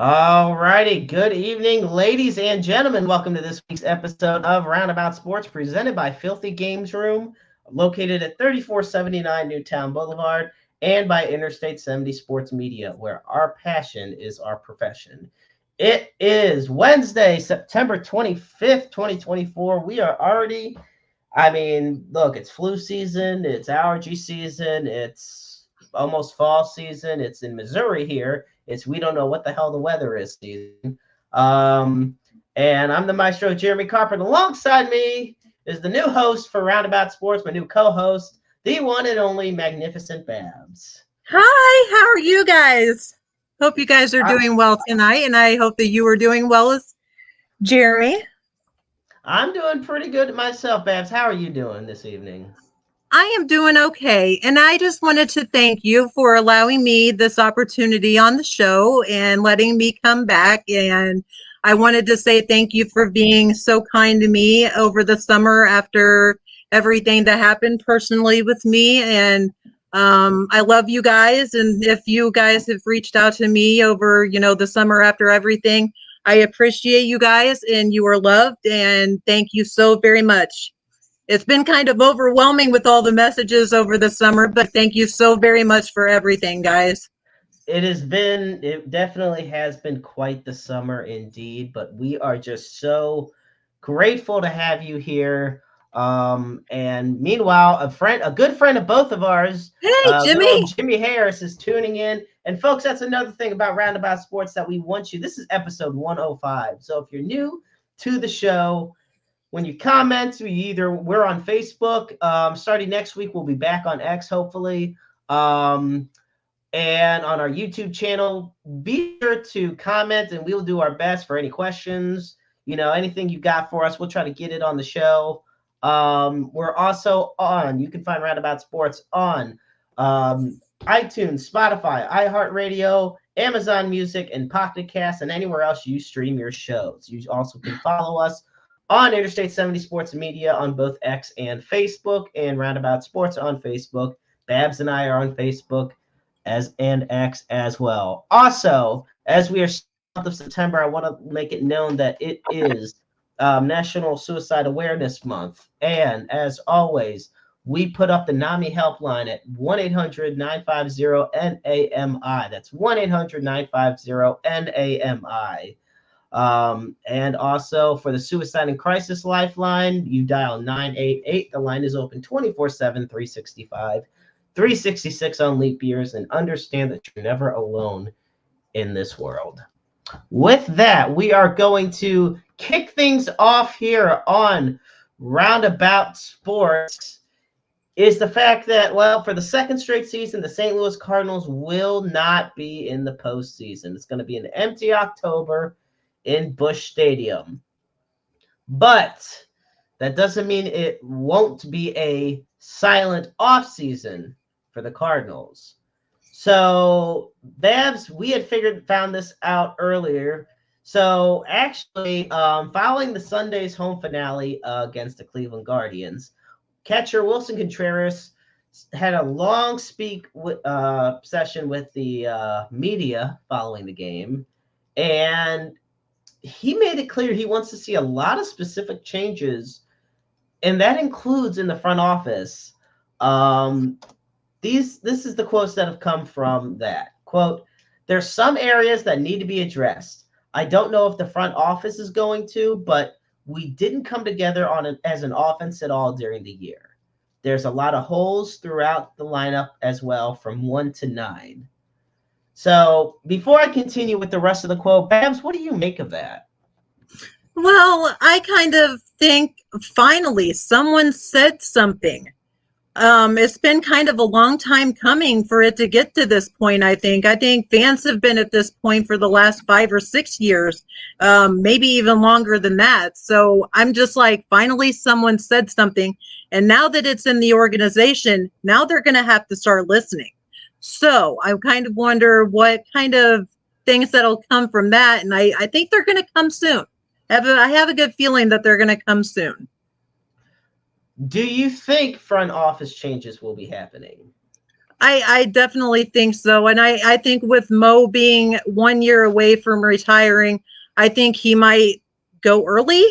All righty. Good evening, ladies and gentlemen. Welcome to this week's episode of Roundabout Sports, presented by Filthy Games Room, located at 3479 Newtown Boulevard, and by Interstate 70 Sports Media, where our passion is our profession. It is Wednesday, September 25th, 2024. We are already, look, it's flu season, it's allergy season, it's almost fall season. It's in Missouri here. It's we don't know what the hell the weather is season. Um, and I'm the Maestro, Jeremy Carpenter. Alongside me is the new host for Roundabout Sports, my new co-host, the one and only magnificent Babs. Hi, how are you guys? Hope you guys are I, doing well tonight, and I hope that you are doing well as Jeremy. I'm doing pretty good myself, Babs. How are you doing this evening? I am doing okay, and I just wanted to thank you for allowing me this opportunity on the show and letting me come back. And I wanted to say thank you for being so kind to me over the summer after everything that happened personally with me. And I love you guys. And if you guys have reached out to me over, the summer after everything, I appreciate you guys and you are loved. And thank you so very much. It's been kind of overwhelming with all the messages over the summer, but thank you so very much for everything, guys. It definitely has been quite the summer indeed, but we are just so grateful to have you here. And meanwhile, a good friend of both of ours, Hey, good old Jimmy. Jimmy Harris, is tuning in. And folks, that's another thing about Roundabout Sports that we want you. This is episode 105. So if you're new to the show, when you comment, we're on Facebook. Starting next week, we'll be back on X, hopefully. And on our YouTube channel. Be sure to comment and we'll do our best for any questions. Anything you got for us, we'll try to get it on the show. We're also you can find Roundabout Sports on iTunes, Spotify, iHeartRadio, Amazon Music, and Pocket Cast, and anywhere else you stream your shows. You also can follow us on Interstate 70 Sports Media on both X and Facebook, and Roundabout Sports on Facebook. Babs and I are on Facebook and X as well. Also, as we are month of September, I want to make it known that it is National Suicide Awareness Month. And as always, we put up the NAMI helpline at 1-800-950-NAMI. That's 1-800-950-NAMI. And also for the Suicide and Crisis Lifeline, you dial 988. The line is open 24/7, 365. 366 on leap years, and understand that you're never alone in this world. With that, we are going to kick things off here on Roundabout Sports. Is the fact that, well, for the second straight season, the St. Louis Cardinals will not be in the postseason. It's going to be an empty October in Busch Stadium. But that doesn't mean it won't be a silent offseason for the Cardinals. So, Babs, we had found this out earlier. So, actually, following the Sunday's home finale against the Cleveland Guardians, catcher Wilson Contreras had a long session with the media following the game, and he made it clear he wants to see a lot of specific changes, and that includes in the front office. This is the quotes that have come from that. Quote, there's some areas that need to be addressed. I don't know if the front office is going to, but we didn't come together as an offense at all during the year. There's a lot of holes throughout the lineup as well, from 1 to 9. So before I continue with the rest of the quote, Babs, what do you make of that? Well, I kind of think finally someone said something. It's been kind of a long time coming for it to get to this point, I think. I think fans have been at this point for the last 5 or 6 years, maybe even longer than that. So I'm just like, finally someone said something. And now that it's in the organization, now they're going to have to start listening. So I kind of wonder what kind of things that'll come from that. And I think they're going to come soon. I have a good feeling that they're going to come soon. Do you think front office changes will be happening? I definitely think so. And I think with Mo being 1 year away from retiring, I think he might go early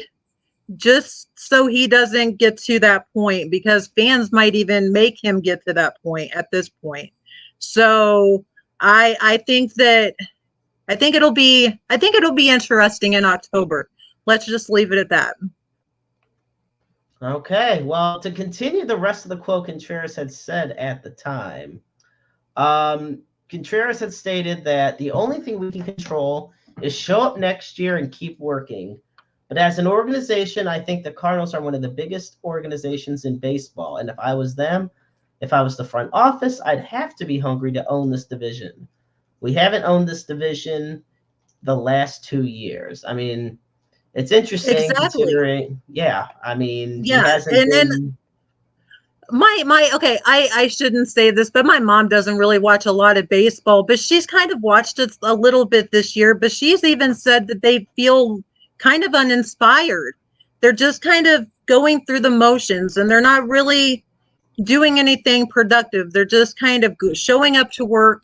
just so he doesn't get to that point, because fans might even make him get to that point at this point. So I think that I think it'll be interesting in October. Let's just leave it at that. Okay, well, to continue the rest of the quote Contreras had said at the time, Contreras had stated that the only thing we can control is show up next year and keep working. But as an organization, I think the Cardinals are one of the biggest organizations in baseball. And if I was them, if I was the front office, I'd have to be hungry to own this division. We haven't owned this division the last 2 years. I mean, it's interesting Exactly. considering, yeah, I mean, he Yeah. hasn't And been. my okay, I shouldn't say this, but my mom doesn't really watch a lot of baseball, but she's kind of watched it a little bit this year. But she's even said that they feel kind of uninspired. They're just kind of going through the motions, and they're not really doing anything productive. They're just kind of showing up to work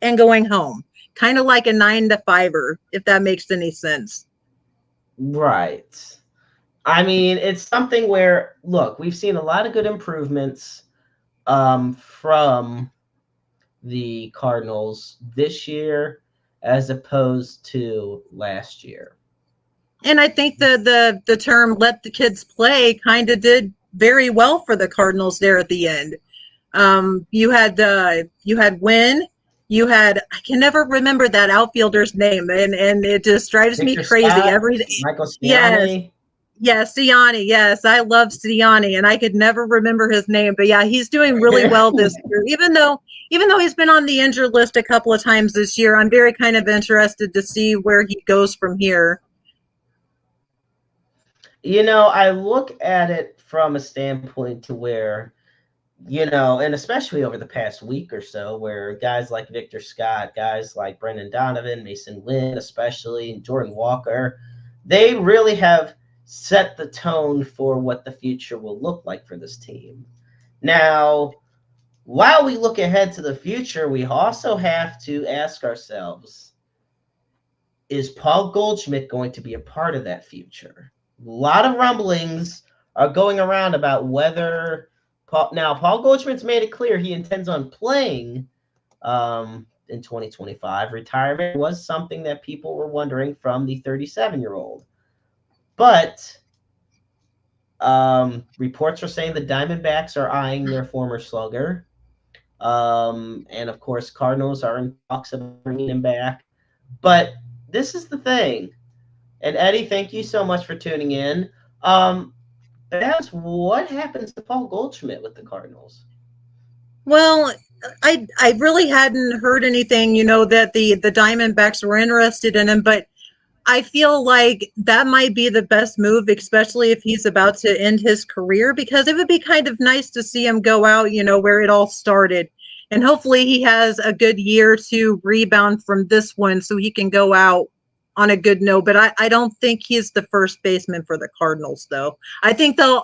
and going home, kind of like a 9 to 5er, if that makes any sense. Right. I mean, it's something where, look, we've seen a lot of good improvements from the Cardinals this year as opposed to last year. And I think the term "let the kids play" kind of did very well for the Cardinals there at the end. You had Wynn, you had, I can never remember that outfielder's name, and it just drives me Victor crazy Scott, every day. Michael Yes, Stiani. yes, Siani. Yes, I love Siani, and I could never remember his name. But yeah, he's doing really well this year. Even though he's been on the injured list a couple of times this year, I'm very kind of interested to see where he goes from here. I look at it from a standpoint to where, and especially over the past week or so, where guys like Victor Scott, guys like Brendan Donovan, Mason Lynn, especially, and Jordan Walker, they really have set the tone for what the future will look like for this team. Now, while we look ahead to the future, we also have to ask ourselves, is Paul Goldschmidt going to be a part of that future? A lot of rumblings are going around about whether Paul Goldschmidt's made it clear he intends on playing in 2025. Retirement was something that people were wondering from the 37-year-old. But reports are saying the Diamondbacks are eyeing their former slugger. And of course, Cardinals are in talks about bringing him back. But this is the thing. And Eddie, thank you so much for tuning in. That's what happens to Paul Goldschmidt with the Cardinals. Well, I really hadn't heard anything, that the Diamondbacks were interested in him, but I feel like that might be the best move, especially if he's about to end his career, because it would be kind of nice to see him go out, where it all started. And hopefully he has a good year to rebound from this one so he can go out on a good note. But I don't think he's the first baseman for the Cardinals, though. I think they'll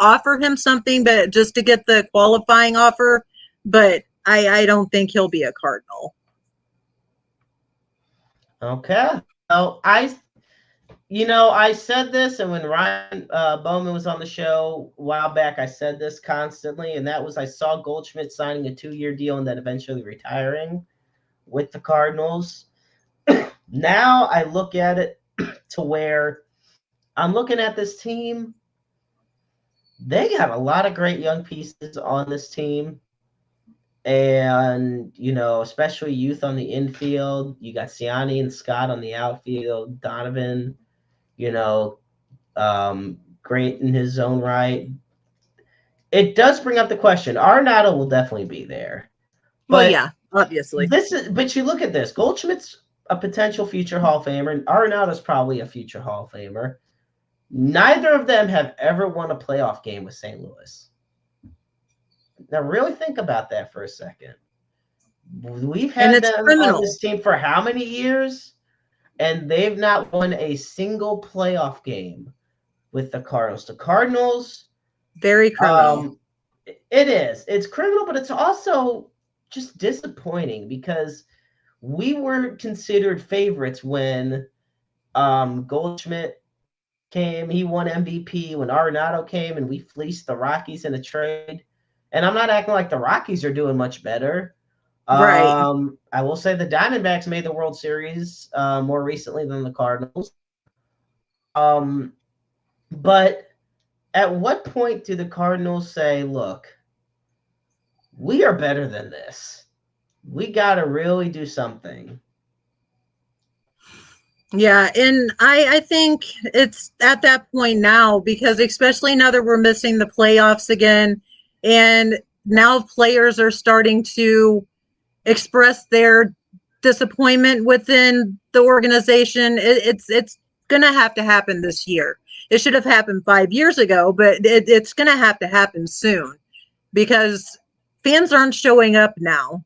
offer him something, but just to get the qualifying offer, but I don't think he'll be a Cardinal. Okay. So I said this, and when Ryan Bowman was on the show a while back, I said this constantly, and that was I saw Goldschmidt signing a 2-year deal and then eventually retiring with the Cardinals. Now I look at it to where I'm looking at this team. They got a lot of great young pieces on this team. And, especially youth on the infield. You got Siani and Scott on the outfield, Donovan, great in his own right. It does bring up the question. Arenado will definitely be there. Well, But yeah, obviously. but you look at this. Goldschmidt's a potential future Hall of Famer, and Arenado's probably a future Hall of Famer. Neither of them have ever won a playoff game with St. Louis. Now, really think about that for a second. We've And had it's them on criminal. this team for how many years? And they've not won a single playoff game with the Cardinals. The Cardinals, Very criminal. it is. It's criminal, but it's also just disappointing because we were considered favorites when Goldschmidt came, he won MVP. When Arenado came and we fleeced the Rockies in a trade. And I'm not acting like the Rockies are doing much better. Right. I will say the Diamondbacks made the World Series more recently than the Cardinals. But at what point do the Cardinals say, look, we are better than this? We got to really do something. Yeah, and I think it's at that point now, because especially now that we're missing the playoffs again, and now players are starting to express their disappointment within the organization. It's going to have to happen this year. It should have happened 5 years ago, but it's going to have to happen soon because fans aren't showing up now.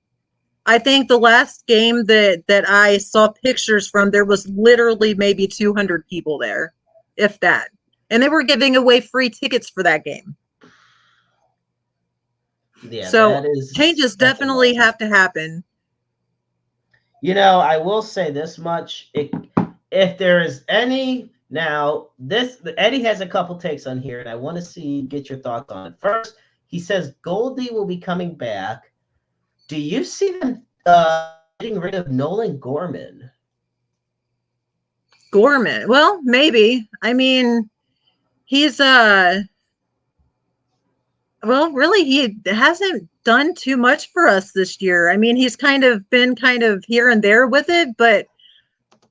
I think the last game that I saw pictures from, there was literally maybe 200 people there, if that. And they were giving away free tickets for that game. Yeah, So changes that's a definitely loss. have to happen. I will say this much. If there is any now, Eddie has a couple takes on here, and I want to get your thoughts on it. First, he says Goldie will be coming back. Do you see them getting rid of Nolan Gorman? Gorman. Well, maybe. I mean, he's well, really he hasn't done too much for us this year. I mean, he's been kind of here and there with it, but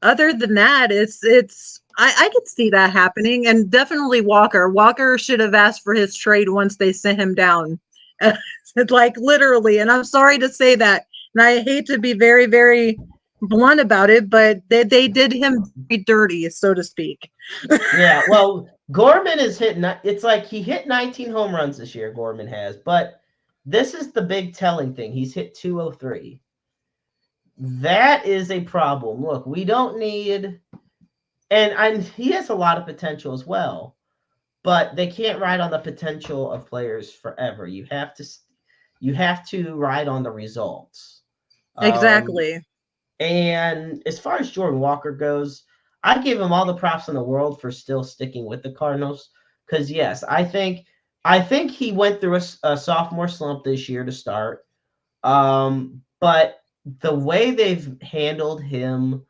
other than that, I could see that happening. And definitely Walker. Walker should have asked for his trade once they sent him down. Like literally. And I'm sorry to say that. And I hate to be very, very blunt about it, but they did him dirty, so to speak. Yeah, well, Gorman is hitting. It's like he hit 19 home runs this year. Gorman has, but this is the big telling thing. He's hit 203. That is a problem. Look, we don't need, and he has a lot of potential as well, but they can't ride on the potential of players forever. You have to ride on the results. Um, Exactly. and as far as Jordan Walker goes, I give him all the props in the world for still sticking with the Cardinals. Because yes, I think he went through a sophomore slump this year to start. But the way they've handled him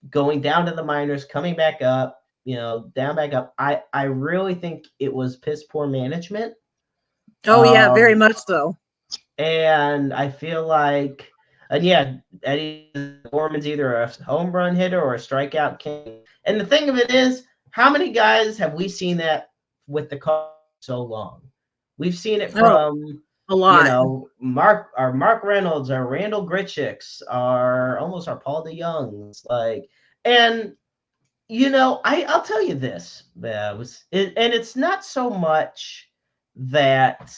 going down to the minors, coming back up, down back up, I really think it was piss poor management. Oh yeah, very Um, much so. and I feel like, and yeah, Eddie Gorman's either a home run hitter or a strikeout king. And the thing of it is, how many guys have we seen that with the Cardinals so long? We've seen it Oh, from, a lot. Mark Reynolds, our Randall Grichuk's, our Paul DeYoungs, and I'll tell you this, Babs, and it's not so much that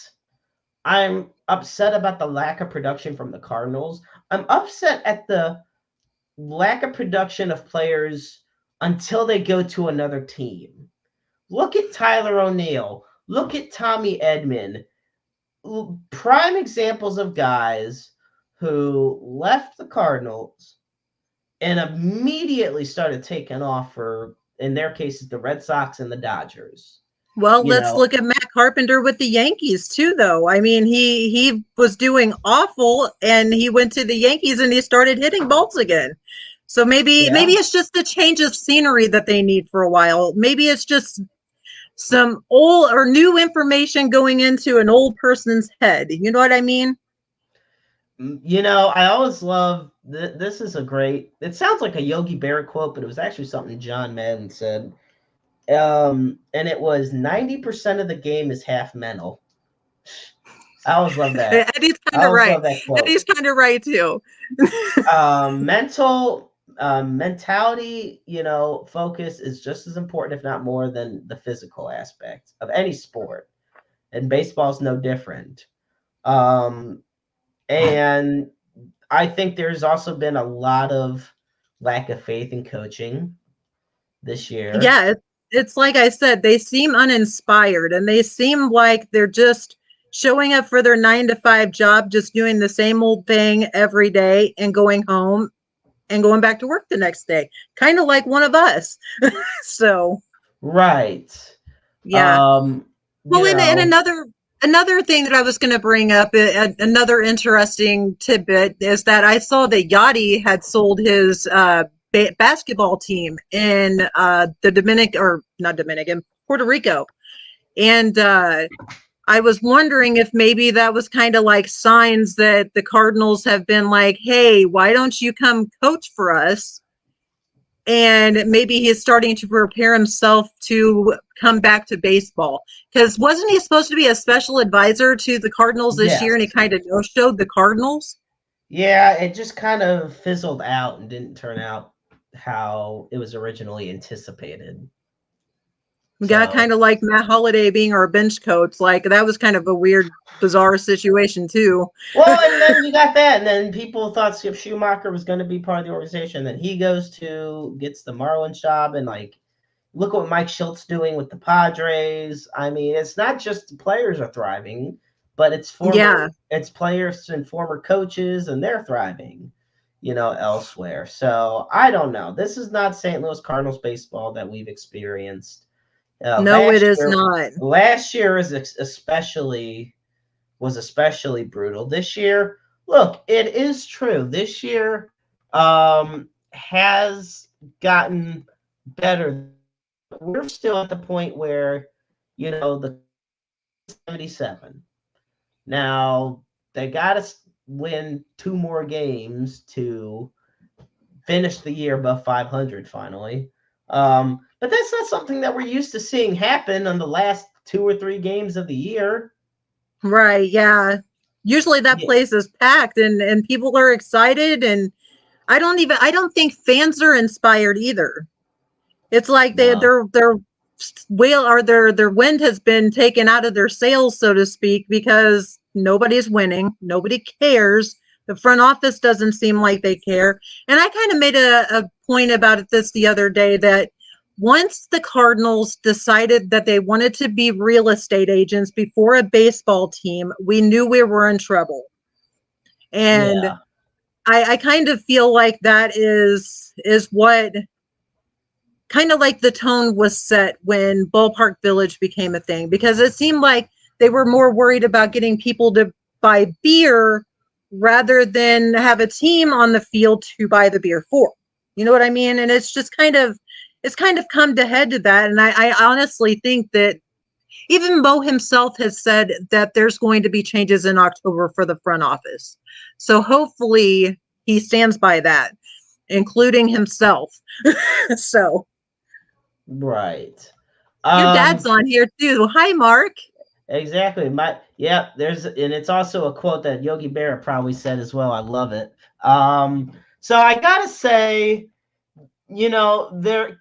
I'm upset about the lack of production from the Cardinals. I'm upset at the lack of production of players until they go to another team. Look at Tyler O'Neill. Look at Tommy Edman. Prime examples of guys who left the Cardinals and immediately started taking off for, in their cases, the Red Sox and the Dodgers. Well, You let's know, look at Matt Carpenter with the Yankees too, though. I mean, he was doing awful, and he went to the Yankees and he started hitting balls again. So maybe yeah. it's just a change of scenery that they need for a while. Maybe it's just some old or new information going into an old person's head. You know what I mean? I always love this is a great. It sounds like a Yogi Berra quote, but it was actually something John Madden said. And it was 90% of the game is half mental. I always love that. Eddie's I kind of always right. love that quote. Eddie's kind of right too. Mentality, focus is just as important, if not more, than the physical aspect of any sport, and baseball's no different. Um, and I think there's also been a lot of lack of faith in coaching this year. Yeah, it's like I said, they seem uninspired and they seem like they're just showing up for their 9 to 5 job, just doing the same old thing every day and going home and going back to work the next day. Kind of like one of us. So, Right. yeah. You Well, and know, another thing that I was going to bring up, another interesting tidbit is that I saw that Yachty had sold his basketball team in the not Dominican, Puerto Rico, and I was wondering if maybe that was kind of like signs that the Cardinals have been like, hey, why don't you come coach for us? And maybe he's starting to prepare himself to come back to baseball. Because wasn't he supposed to be a special advisor to the Cardinals this year, yes. and he kind of no-showed the Cardinals? Yeah, it just kind of fizzled out and didn't turn out how it was originally anticipated. We got So, kind of like Matt Holliday being our bench coach. Like that was kind of a weird, bizarre situation too. well, and then you got that, and then people thought Skip Schumacher was going to be part of the organization. Then he gets the Marlins job, and like, look what Mike Schultz doing with the Padres. I mean, it's not just the players are thriving, but Yeah. it's players and former coaches, and they're thriving, elsewhere. So I don't know. This is not St. Louis Cardinals baseball that we've experienced. No, it is not. Last year is especially brutal. This year, look, it is true. This year has gotten better. We're still at the point where, the 77. Now, they got to win 2 more games to finish the year above 500 finally. But that's not something that we're used to seeing happen on the last 2 or 3 games of the year. Right. Yeah. Usually that Yeah. place is packed and people are excited, and I don't think fans are inspired either. It's like No. their wheel or their wind has been taken out of their sails, so to speak, because nobody's winning. Nobody cares. The front office doesn't seem like they care. And I kind of made a point about it the other day that once the Cardinals decided that they wanted to be real estate agents before a baseball team, we knew we were in trouble. And Yeah. I kind of feel like that is what kind of like the tone was set when Ballpark Village became a thing, because it seemed like they were more worried about getting people to buy beer rather than have a team on the field to buy the beer for. You know what I mean? And it's kind of come to head to that. And I honestly think that even Mo himself has said that there's going to be changes in October for the front office. So hopefully he stands by that, including himself. So Right. your dad's Um, on here too. Hi, Mark. exactly. And it's also a quote that Yogi Berra probably said as well. I love it. So I gotta say, there,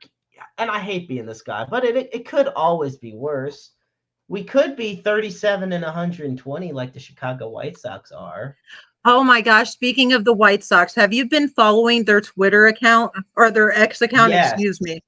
and I hate being this guy, but it could always be worse. We could be 37 and 120 like the Chicago White Sox are. Oh my gosh. Speaking of the White Sox, have you been following their Twitter account or their X account? Yes. Excuse me.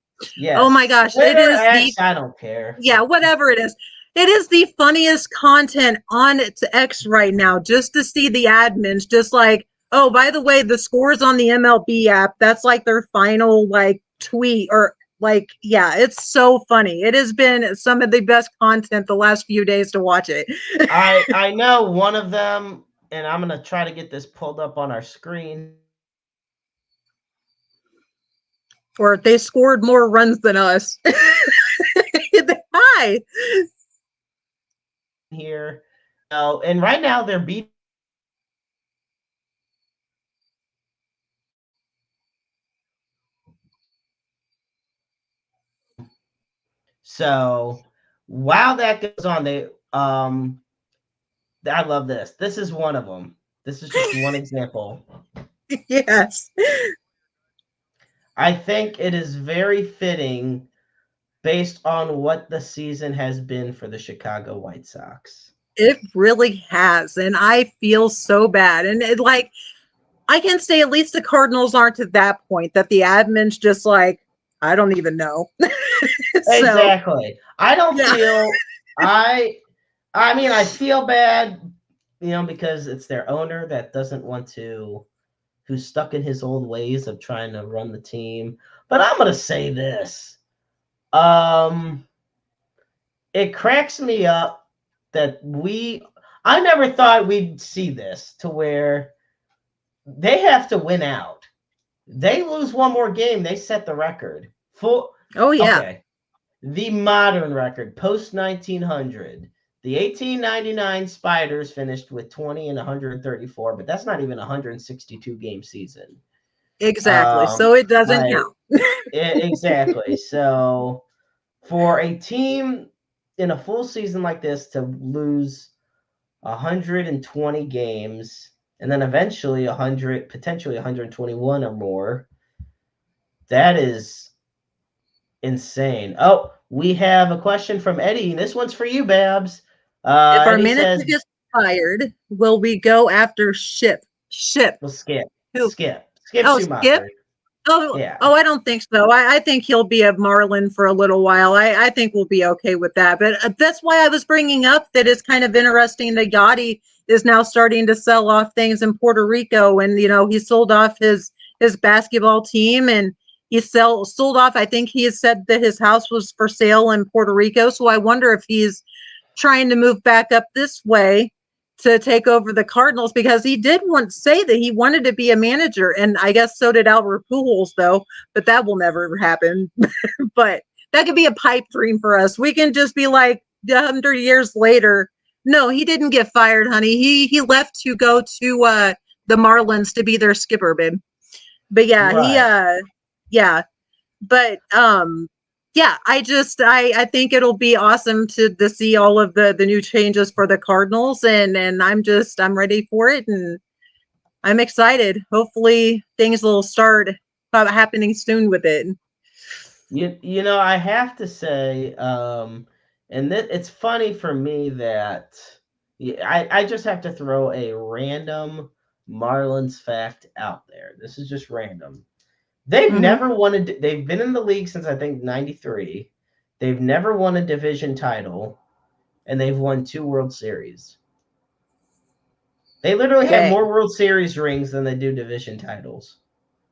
Oh my Yes. gosh. It Twitter, is X, I don't care. yeah, whatever it is. It is the funniest content on its X right now, just to see the admins just like, oh, by the way, the scores on the MLB app, that's like their final like tweet or like, yeah, it's so funny. It has been some of the best content the last few days to watch it. I know one of them, and I'm gonna try to get this pulled up on our screen. Or they scored more runs than us. Hi. Here. Oh, and right now they're beating. So while that goes on, I love this. This is one of them. This is just one example. Yes. I think it is very fitting based on what the season has been for the Chicago White Sox. It really has. And I feel so bad. And it like, I can say at least the Cardinals aren't to that point that the admin's just like, I don't even know. So Exactly. I don't yeah. feel I I mean, I feel bad, because it's their owner that doesn't want to, who's stuck in his old ways of trying to run the team. But I'm gonna say this. Um, it cracks me up that I never thought we'd see this to where they have to win out. They lose one more game, they set the record. Oh yeah, Okay. The modern record, post 1900. The 1899 Spiders finished with 20 and 134, but that's not even a 162 game season. exactly. So it doesn't Like count. exactly. So for a team in a full season like this to lose 120 games and then eventually 100, potentially 121 or more, that is insane. Oh, we have a question from Eddie. This one's for you, Babs. If our Eddie manager says, gets fired, will we go after Ship? Ship. "Well, skip, Who? skip, skip Oh, Skip. Schumacher." Oh, Yeah, oh, I don't think so. I think he'll be a Marlin for a little while. I think we'll be okay with that. But that's why I was bringing up that it's kind of interesting that Gotti is now starting to sell off things in Puerto Rico, and he sold off his basketball team, and he sold off. I think he has said that his house was for sale in Puerto Rico. So I wonder if he's trying to move back up this way to take over the Cardinals, because he did once say that he wanted to be a manager, and I guess so did Albert Pujols, though. But that will never happen. But that could be a pipe dream for us. We can just be like 100 years later. No, he didn't get fired, honey. He left to go to the Marlins to be their skipper, babe. But yeah, right. yeah, but yeah, I think it'll be awesome to see all of the new changes for the Cardinals, and I'm ready for it, and I'm excited. Hopefully things will start happening soon with it. I have to say, and it's funny for me that I just have to throw a random Marlins fact out there. This is just random. They've Hmm. never won they've been in the league since I think 93. They've never won a division title and they've won 2 World Series. They literally have Okay. more World Series rings than they do division titles.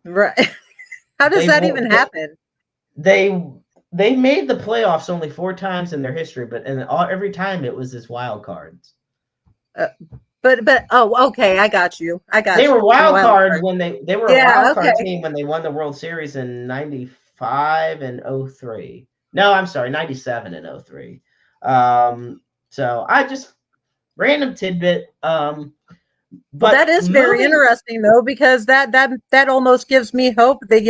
Right. How does They've that won- even happen? they they made the playoffs only 4 times in their history, but every time it was as wild cards. Uh, but oh, okay, I got you. I They got were you. The wild wild card card. when they were a Yeah, wild card okay. team when they won the World Series in 95 and 03. No, I'm sorry, 97 and 03. So I just random tidbit. Well, that But is very moving, interesting though, because that almost gives me hope that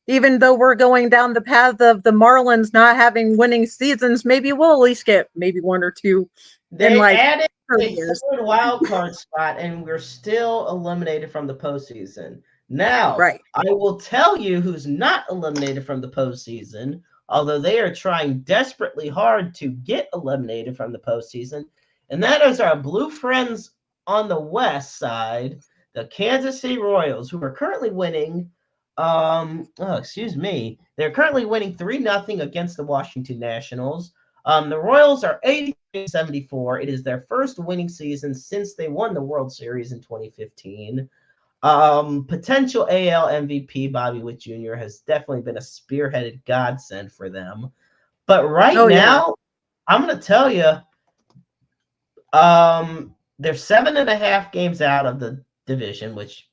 even though we're going down the path of the Marlins not having winning seasons, maybe we'll at least get maybe one or two in they like added 30 a years. third wild card spot, and we're still eliminated from the postseason. Now, Right. I will tell you who's not eliminated from the postseason, although they are trying desperately hard to get eliminated from the postseason, and that is our blue friends on the west side, the Kansas City Royals, who are currently winning. Excuse me. They're currently winning 3-0 against the Washington Nationals. The Royals are 83-74. It is their first winning season since they won the World Series in 2015. Potential AL MVP Bobby Witt Jr. has definitely been a spearheaded godsend for them. But right Oh yeah. now, I'm going to tell you, they're 7.5 games out of the division, which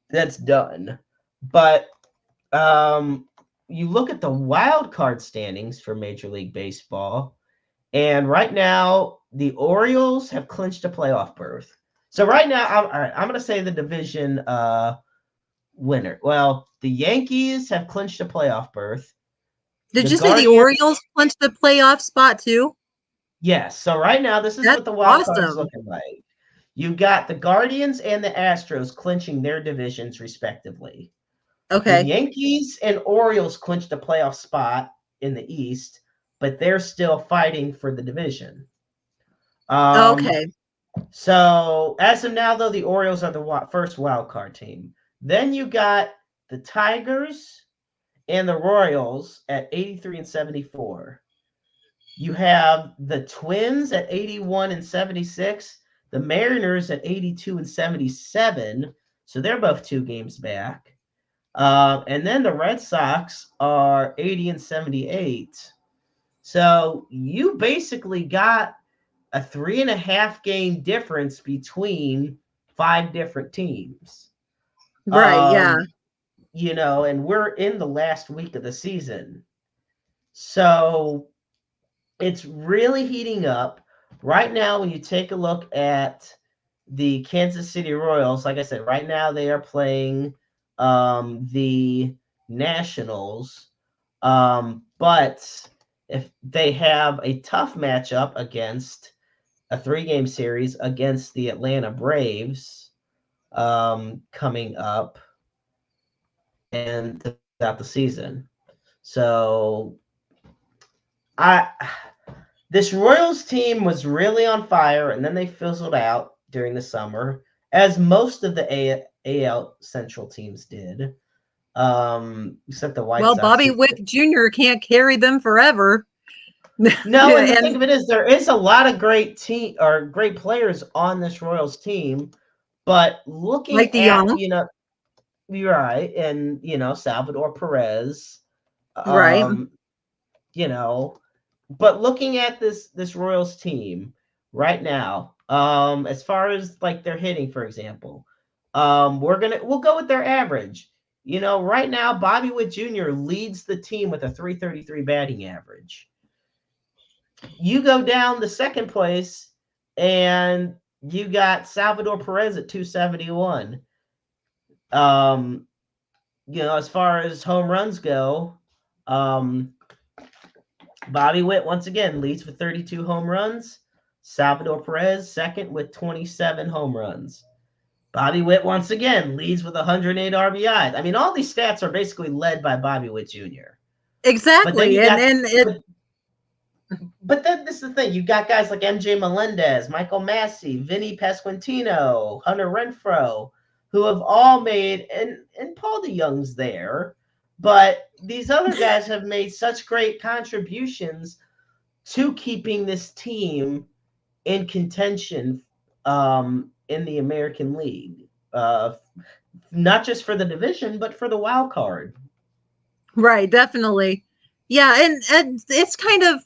that's done. But you look at the wild card standings for Major League Baseball. And right now, the Orioles have clinched a playoff berth. So right now, all right, I'm going to say the division winner. Well, the Yankees have clinched a playoff berth. The Did you say the Guardians, Orioles clinched the playoff spot too? yes. So right now, this is That's what the wild card is awesome. looking like. You've got the Guardians and the Astros clinching their divisions respectively. The Okay. Yankees and Orioles clinched a playoff spot in the East, but they're still fighting for the division. Um, Okay. So as of now, though, the Orioles are the first wild card team. Then you got the Tigers and the Royals at 83 and 74. You have the Twins at 81 and 76, the Mariners at 82 and 77. So they're both 2 games back. And then the Red Sox are 80 and 78. So you basically got a 3.5 game difference between 5 different teams. Right. Yeah. And we're in the last week of the season. So it's really heating up. Right now, when you take a look at the Kansas City Royals, like I said, right now they are playing the Nationals. But if they have a tough matchup against a 3-game series against the Atlanta Braves coming up and throughout the season. So this Royals team was really on fire, and then they fizzled out during the summer, as most of the AL Central teams did, except the White Well, Sox. Bobby Wick Jr. can't carry them forever. No, and the thing And of it is, there is a lot of great players on this Royals team, but like looking the at young, you're right, and Salvador Perez, right? um, you know, but looking at this Royals team right now, as far as like their hitting, for example, we'll go with their average. Right now, Bobby Witt Jr. leads the team with a 333 batting average. You go down the second place, and you got Salvador Perez at 271. As far as home runs go, Bobby Witt once again leads with 32 home runs. Salvador Perez second with 27 home runs. Bobby Witt once again leads with 108 RBIs. I mean, all these stats are basically led by Bobby Witt Jr. But then Exactly. you And got, and it but then this is the thing: you got guys like MJ Melendez, Michael Massey, Vinny Pasquantino, Hunter Renfroe, who have all made, and Paul DeYoung's there, but these other guys have made such great contributions to keeping this team in contention in the American League, not just for the division, but for the wild card. right, definitely. Yeah, and it's kind of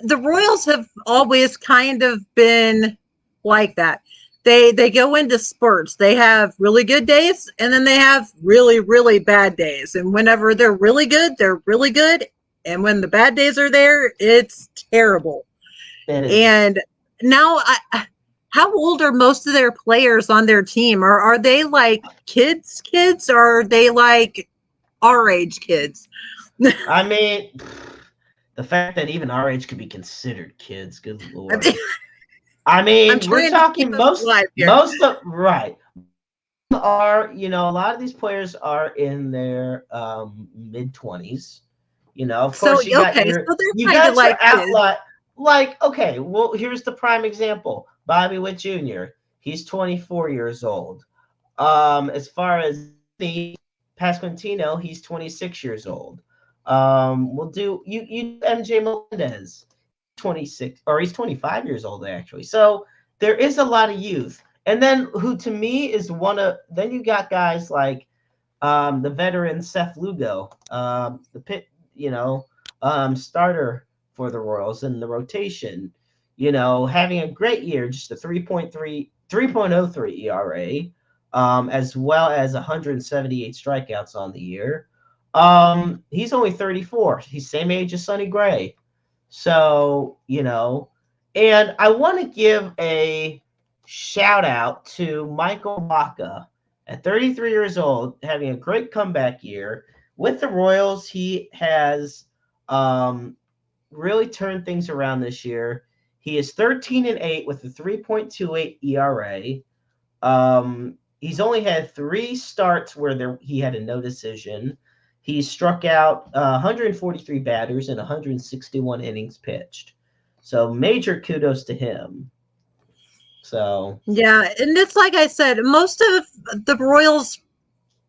the Royals have always kind of been like that. They go into spurts. They have really good days and then they have really really bad days. And whenever they're really good, they're really good. And when the bad days are there, it's terrible. It is. And now how old are most of their players on their team? Or are they like kids or are they like our age kids? I mean, the fact that even our age could be considered kids, good I mean, lord. I I'm mean, we're trying to keep talking us alive here. most of right are a lot of these players are in their mid 20s. Of So course okay, so you they're kind of got your like kids. outlet. Like, okay, well, here's the prime example: Bobby Witt Jr. He's 24 years old. As far as the Pasquantino, he's 26 years old. We'll do you MJ Melendez, 26, or he's 25 years old actually. So there is a lot of youth. And then who to me is then you got guys like the veteran Seth Lugo, the starter for the Royals in the rotation, having a great year, just a 3.03 ERA, as well as 178 strikeouts on the year. He's only 34. He's same age as Sonny Gray. So, and I want to give a shout out to Michael Wacha at 33 years old, having a great comeback year. With the Royals, he has really turned things around this year. He is 13-8 with a 3.28 ERA. He's only had 3 starts where he had a no decision. He struck out 143 batters in 161 innings pitched. So major kudos to him. So Yeah, and it's like I said, most of the Royals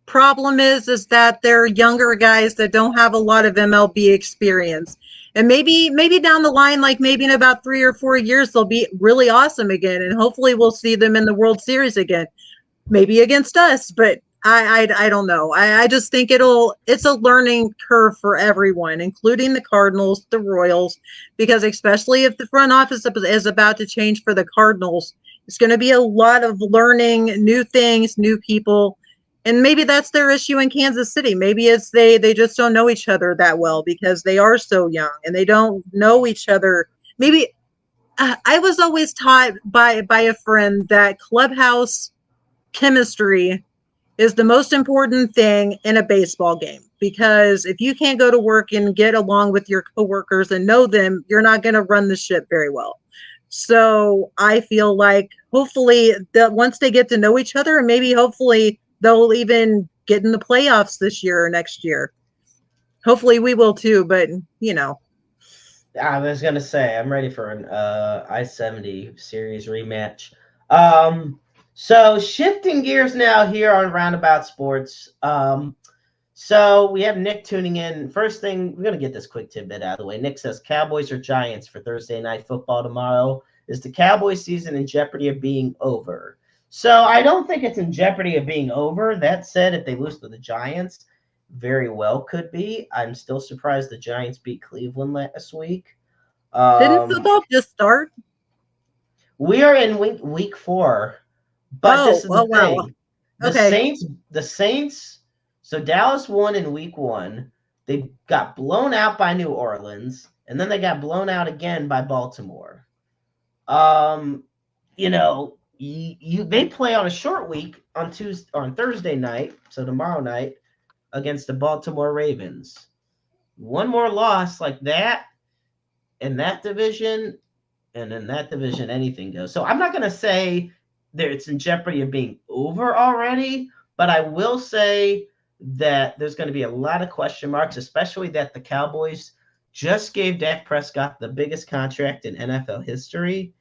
problem is that they're younger guys that don't have a lot of MLB experience. And maybe down the line, like maybe in about 3 or 4 years, they'll be really awesome again. And hopefully we'll see them in the World Series again, maybe against us, but I don't know. I just think it's a learning curve for everyone, including the Cardinals, the Royals, because especially if the front office is about to change for the Cardinals, it's going to be a lot of learning new things, new people. And maybe that's their issue in Kansas City. Maybe it's they just don't know each other that well because they are so young and they don't know each other. Maybe I was always taught by a friend that clubhouse chemistry is the most important thing in a baseball game, because if you can't go to work and get along with your coworkers and know them, you're not going to run the ship very well. So I feel like hopefully that once they get to know each other, and maybe hopefully they'll even get in the playoffs this year or next year. Hopefully we will too, but I was gonna say I'm ready for an I-70 series rematch. So shifting gears now here on Roundabout Sports. So we have Nick tuning in. First thing, we're gonna get this quick tidbit out of the way. Nick says Cowboys or Giants for Thursday night football tomorrow. Is the Cowboys season in jeopardy of being over? So I don't think it's in jeopardy of being over. That said, if they lose to the Giants, very well could be. I'm still surprised the Giants beat Cleveland last week. didn't football just start? We are in week 4, but this is the wow. thing. Okay. The Saints. So Dallas won in week 1. They got blown out by New Orleans, and then they got blown out again by Baltimore. They play on a short week on Thursday night, so tomorrow night, against the Baltimore Ravens. One more loss like that in that division, and in that division, anything goes. So I'm not going to say that it's in jeopardy of being over already, but I will say that there's going to be a lot of question marks, especially that the Cowboys just gave Dak Prescott the biggest contract in NFL history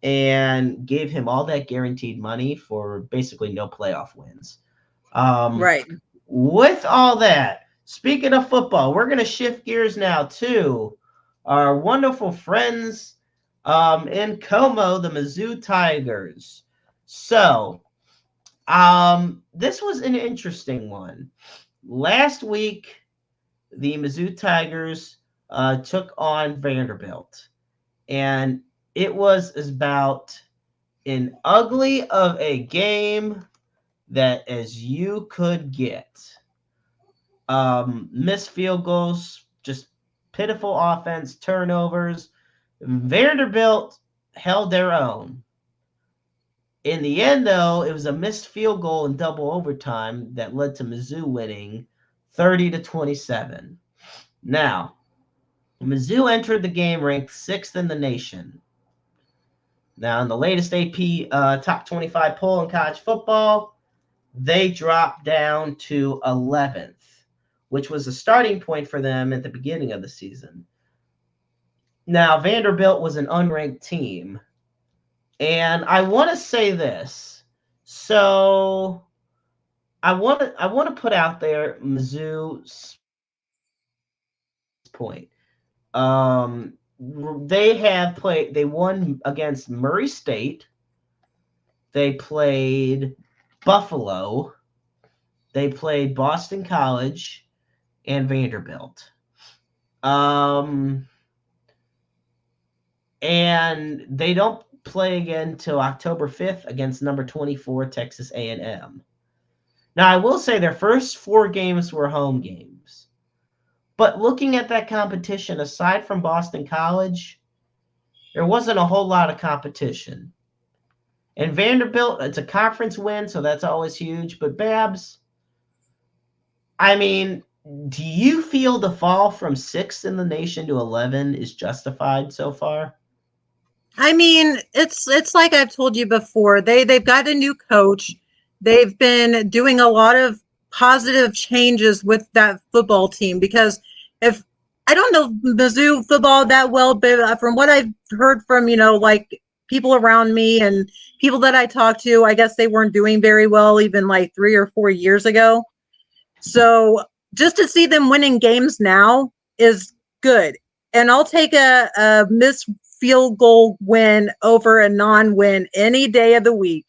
and gave him all that guaranteed money for basically no playoff wins. Right. With all that, speaking of football, we're going to shift gears now to our wonderful friends in Como, the Mizzou Tigers. So, this was an interesting one. Last week, the Mizzou Tigers took on Vanderbilt, and it was about an ugly of a game that as you could get. Missed field goals, just pitiful offense, turnovers. Vanderbilt held their own. In the end, though, it was a missed field goal in double overtime that led to Mizzou winning 30-27. Now, Mizzou entered the game ranked 6th in the nation. Now, in the latest AP top 25 poll in college football, they dropped down to 11th, which was a starting point for them at the beginning of the season. Now, Vanderbilt was an unranked team. And I want to say this. So I want to put out there Mizzou's point. They won against Murray State. They played Buffalo. They played Boston College and Vanderbilt. And they don't play again till October 5th against number 24 Texas A&M. Now, I will say their first 4 games were home games. But looking at that competition, aside from Boston College, there wasn't a whole lot of competition. And Vanderbilt, it's a conference win, so that's always huge. But Babs, I mean, do you feel the fall from 6th in the nation to 11 is justified so far? I mean, it's like I've told you before. They've got a new coach. They've been doing a lot of positive changes with that football team, because if I don't know Mizzou football that well, but from what I've heard from, like people around me and people that I talked to, I guess they weren't doing very well even like 3 or 4 years ago. So just to see them winning games now is good. And I'll take a missed field goal win over a non-win any day of the week.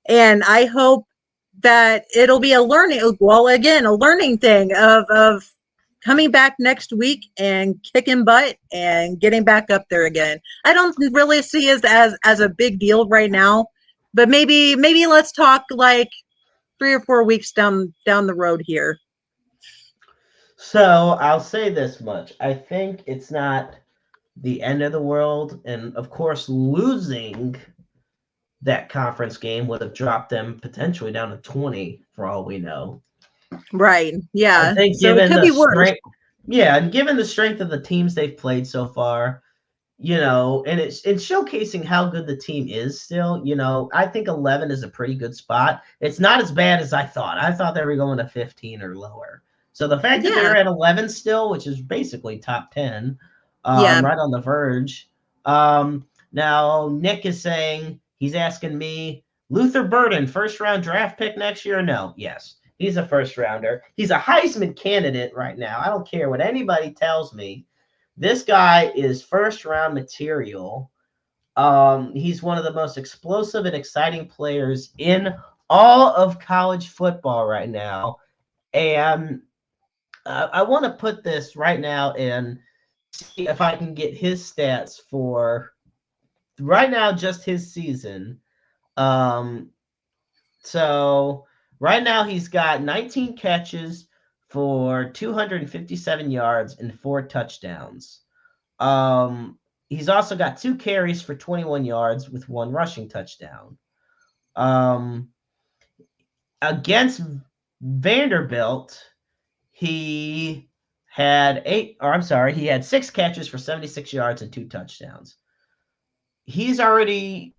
And I hope that it'll be a learning thing of coming back next week and kicking butt and getting back up there again. I don't really see it as a big deal right now, but maybe let's talk like 3 or 4 weeks down the road here. So I'll say this much. I think it's not the end of the world. And of course, losing that conference game would have dropped them potentially down to 20 for all we know. Right. I Yeah. think So it given could the be worse. strength, yeah, and given the strength of the teams they've played so far, and it's showcasing how good the team is still. I think 11 is a pretty good spot. It's not as bad as I thought. I thought they were going to 15 or lower. So the fact that Yeah. they're at 11 still, which is basically top 10, Yeah. right on the verge. Now Nick is saying he's asking me, Luther Burden, first round draft pick next year? No, yes. He's a first rounder. He's a Heisman candidate right now. I don't care what anybody tells me. This guy is first round material. He's one of the most explosive and exciting players in all of college football right now. And I want to put this right now and see if I can get his stats for right now, just his season. Um, so right now he's got 19 catches for 257 yards and 4 touchdowns. He's also got 2 carries for 21 yards with 1 rushing touchdown. Against Vanderbilt, he had 6 catches for 76 yards and 2 touchdowns. He's already,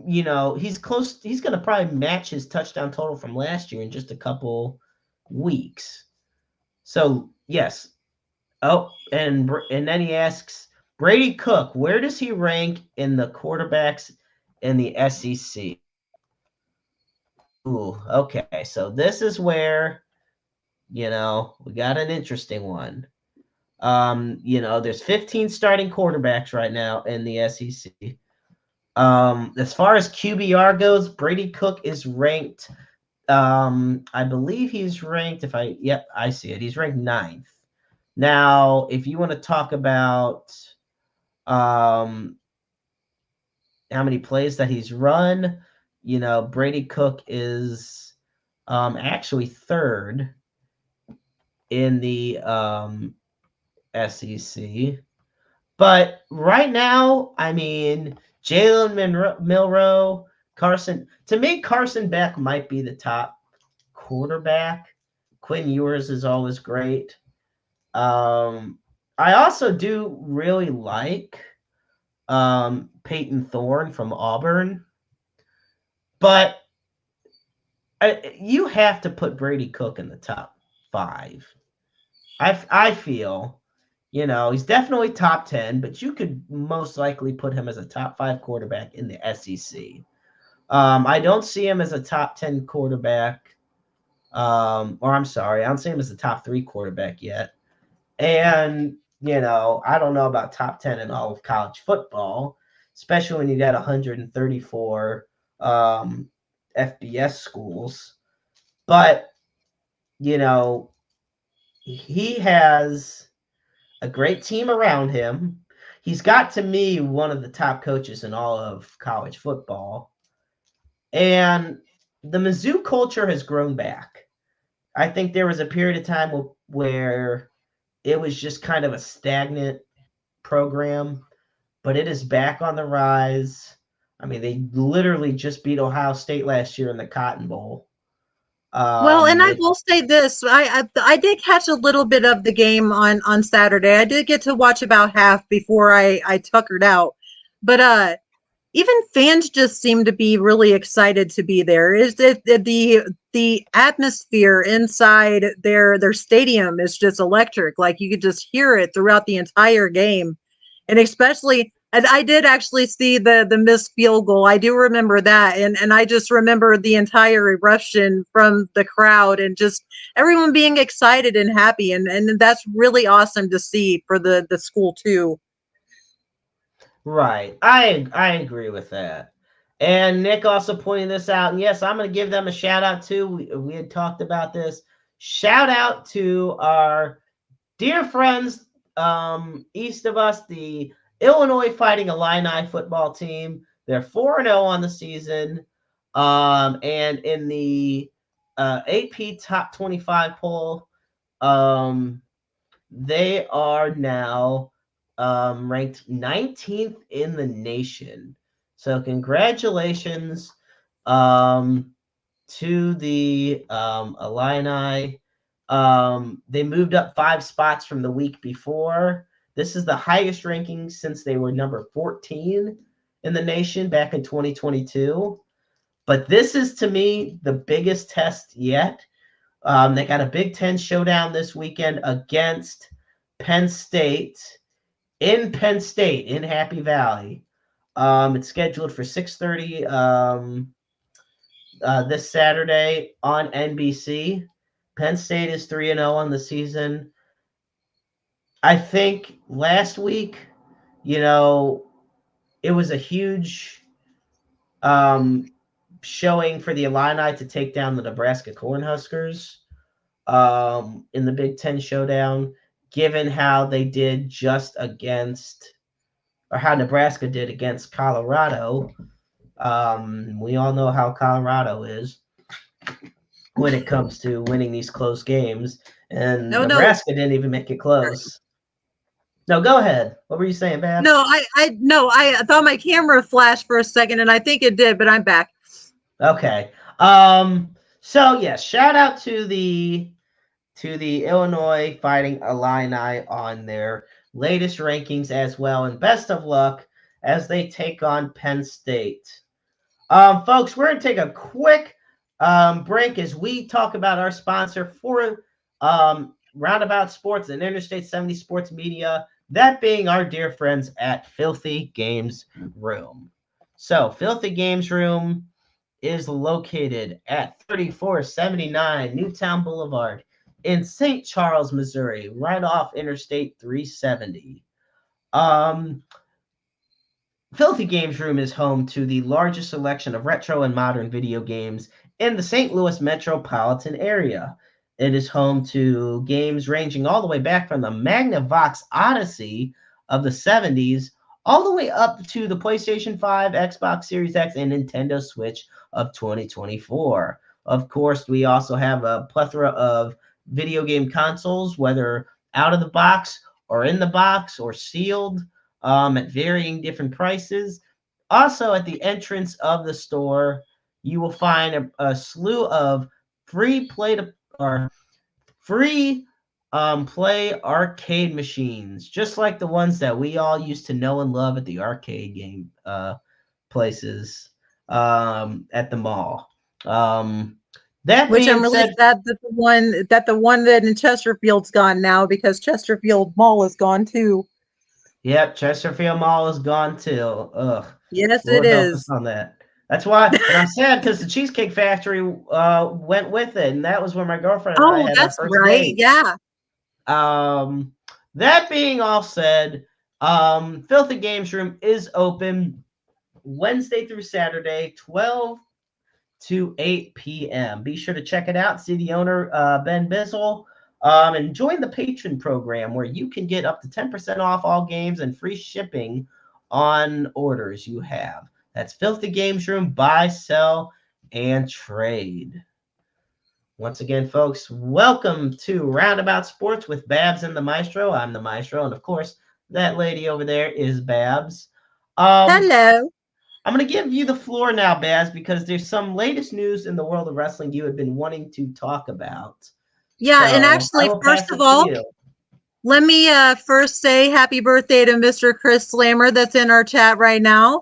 he's close. He's going to probably match his touchdown total from last year in just a couple weeks. So, yes. Oh, and then he asks, Brady Cook, where does he rank in the quarterbacks in the SEC? Ooh, okay. So this is where, we got an interesting one. There's 15 starting quarterbacks right now in the SEC. As far as QBR goes, Brady Cook is ranked. I believe he's ranked. I see it. He's ranked 9th. Now, if you want to talk about how many plays that he's run, Brady Cook is actually 3rd in the SEC. But right now, I mean, Jalen Milroe, Carson. To me, Carson Beck might be the top quarterback. Quinn Ewers is always great. I also do really like Peyton Thorne from Auburn. But you have to put Brady Cook in the top 5. I feel, he's definitely top 10, but you could most likely put him as a top 5 quarterback in the SEC. I don't see him as a top 10 quarterback. Or I'm sorry, I don't see him as a top 3 quarterback yet. And, I don't know about top 10 in all of college football, especially when you got 134 FBS schools. But, he has a great team around him. He's got, to me, one of the top coaches in all of college football. And the Mizzou culture has grown back. I think there was a period of time where it was just kind of a stagnant program, but it is back on the rise. I mean, they literally just beat Ohio State last year in the Cotton Bowl. Well, and I will say this: I did catch a little bit of the game on Saturday. I did get to watch about half before I tuckered out, but even fans just seem to be really excited to be there. Is it the atmosphere inside their stadium is just electric? Like you could just hear it throughout the entire game, and especially And I did actually see the missed field goal. I do remember that. And I just remember the entire eruption from the crowd and just everyone being excited and happy. And that's really awesome to see for the school too. Right. I agree with that. And Nick also pointed this out. And yes, I'm going to give them a shout out too. We had talked about this. Shout out to our dear friends east of us, the Illinois Fighting Illini football team. They're 4-0 on the season. And in the AP Top 25 poll, they are now ranked 19th in the nation. So congratulations to the Illini. They moved up 5 spots from the week before. This is the highest ranking since they were number 14 in the nation back in 2022. But this is, to me, the biggest test yet. They got a Big Ten showdown this weekend against Penn State in Happy Valley. It's scheduled for 6:30 this Saturday on NBC. Penn State is 3-0 on the season. I think last week, it was a huge showing for the Illini to take down the Nebraska Cornhuskers in the Big Ten showdown, given how they did how Nebraska did against Colorado. We all know how Colorado is when it comes to winning these close games, and Nebraska didn't even make it close. No, go ahead. What were you saying, Babs? No, I thought my camera flashed for a second, and I think it did, but I'm back. Okay. So yes, shout out to the Illinois Fighting Illini on their latest rankings as well, and best of luck as they take on Penn State. Folks, we're going to take a quick break as we talk about our sponsor for Roundabout Sports and Interstate 70 Sports Media, that being our dear friends at Filthy Games Room. So, Filthy Games Room is located at 3479 Newtown Boulevard in St. Charles, Missouri, right off Interstate 370. Filthy Games Room is home to the largest selection of retro and modern video games in the St. Louis metropolitan area. It is home to games ranging all the way back from the Magnavox Odyssey of the 70s all the way up to the PlayStation 5, Xbox Series X, and Nintendo Switch of 2024. Of course, we also have a plethora of video game consoles, whether out of the box or in the box or sealed, at varying different prices. Also, at the entrance of the store, you will find a slew of free play arcade machines, just like the ones that we all used to know and love at the arcade game places at the mall. Which I'm really sad that the one that in Chesterfield's gone now, because Chesterfield Mall is gone too. Yep, Chesterfield Mall is gone too. Ugh. Yes, Lord it help is. us on that. That's why, and I'm sad because the Cheesecake Factory went with it, and that was where my girlfriend and I had our first date. Yeah. That being all said, Filthy Games Room is open Wednesday through Saturday, 12 to 8 p.m. Be sure to check it out. See the owner, Ben Bizzle, and join the patron program where you can get up to 10% off all games and free shipping on orders you have. That's Filthy Games Room, buy, sell, and trade. Once again, folks, welcome to Roundabout Sports with Babs and the Maestro. I'm the Maestro, and of course, that lady over there is Babs. Hello. I'm going to give you the floor now, Babs, because there's some latest news in the world of wrestling you had been wanting to talk about. Yeah, so and actually, first of all, let me first say happy birthday to Mr. Chris Slammer that's in our chat right now.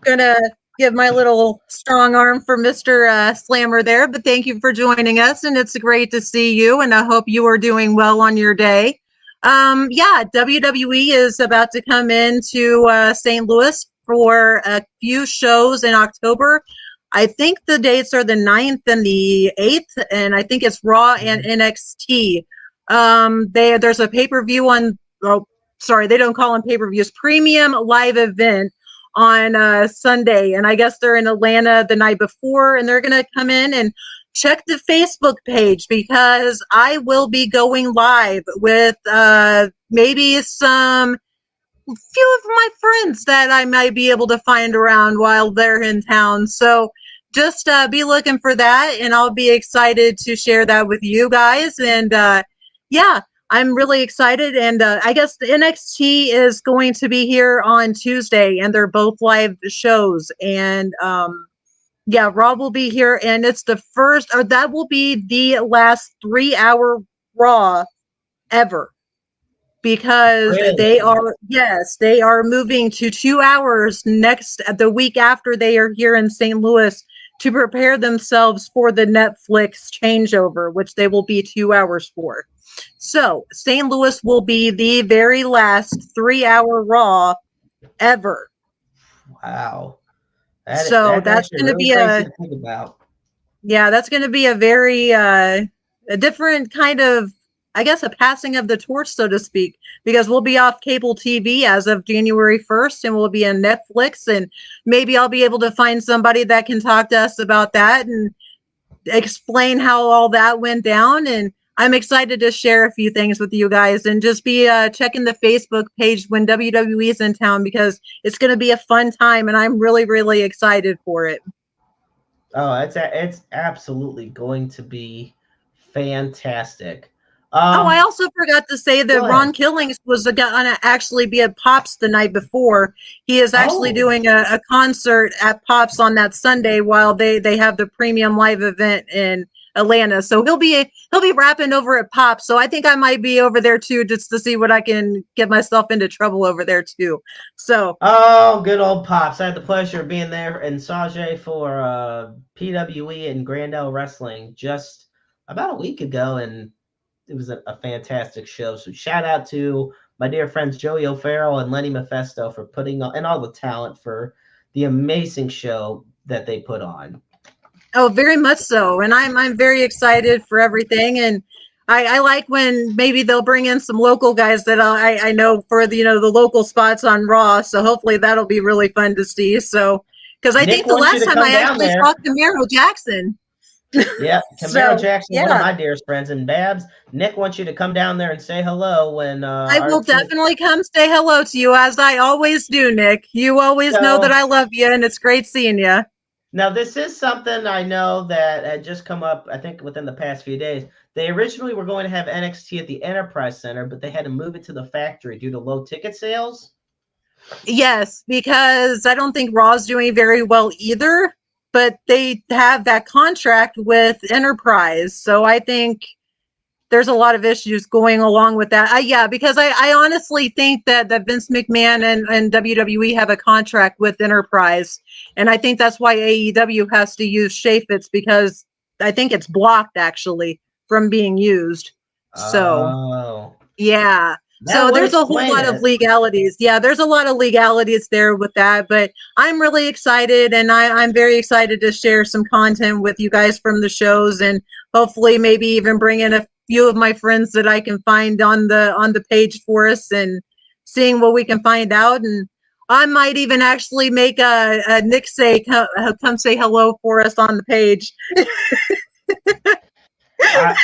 Gonna give my little strong arm for Mr. Slammer there, but thank you for joining us, and it's great to see you, and I hope you are doing well on your day. Yeah, WWE is about to come into St. Louis for a few shows in October. I think the dates are the 9th and the 8th, and I think it's Raw and NXT. There's a pay-per-view on, oh, sorry, they don't call them pay-per-views, premium live event on Sunday, and I guess they're in Atlanta the night before, and they're going to come in and check the Facebook page because I will be going live with maybe some few of my friends that I might be able to find around while they're in town. So just be looking for that, and I'll be excited to share that with you guys. And yeah, I'm really excited. And I guess the NXT is going to be here on Tuesday, and they're both live shows. And yeah, Raw will be here, and it's the first, or that will be the last 3 hour Raw ever because they Really? are, yes, they are moving to 2 hours next, the week after they are here in St. Louis to prepare themselves for the Netflix changeover, which they will be 2 hours for. So St. Louis will be the very last 3 hour Raw ever. Wow. So That's that's actually going to really be crazy a, to think about. yeah, that's going to be a very a different kind of, I guess, a passing of the torch, so to speak, because we'll be off cable TV as of January 1st, and we'll be on Netflix, and maybe I'll be able to find somebody that can talk to us about that and explain how all that went down. And I'm excited to share a few things with you guys, and just be checking the Facebook page when WWE is in town because it's going to be a fun time, and I'm really, really excited for it. Oh, it's absolutely going to be fantastic. Oh, I Um, also forgot to say that Go ahead. Ron Killings was going to actually be at Pops the night before. He is actually Oh, doing a concert at Pops on that Sunday while they have the premium live event in Atlanta. So he'll be rapping over at Pops. So I think I might be over there too, just to see what I can get myself into trouble over there too. So oh, good old Pops. I had the pleasure of being there in Sauget for PWE and Grandel Wrestling just about a week ago, and it was a fantastic show. So shout out to my dear friends Joey O'Farrell and Lenny Mephisto for putting on, and all the talent for the amazing show that they put on. oh, very much so. And I'm very excited for everything. And I like when maybe they'll bring in some local guys that I know for the the local spots on Raw. So hopefully that'll be really fun to see. So because I Nick think the wants you last to time come I down actually there. saw Camaro Jackson. Yeah, Camaro So Jackson, one of yeah, my dearest friends, and Babs. Nick wants you to come down there and say hello when I our will two. definitely come say hello to you as I always do, Nick. You always know that So I love you, and it's great seeing you. now this is something I know that had just come up. I think within the past few days. They originally were going to have NXT at the Enterprise Center, but they had to move it to the factory due to low ticket sales. Yes, because I don't think Raw's doing very well either, but they have that contract with Enterprise. So I think there's a lot of issues going along with that. Yeah, because I honestly think that Vince McMahon and WWE have a contract with Enterprise. And I think that's why AEW has to use Shafitz because I think it's blocked actually from being used. So Oh, yeah. that So would there's a whole explain lot of it. legalities. Yeah, there's a lot of legalities there with that, but I'm really excited and I'm very excited to share some content with you guys from the shows and hopefully maybe even bring in a few of my friends that I can find on the page for us and seeing what we can find out. And I might even actually make a Nick say come say hello for us on the page. I,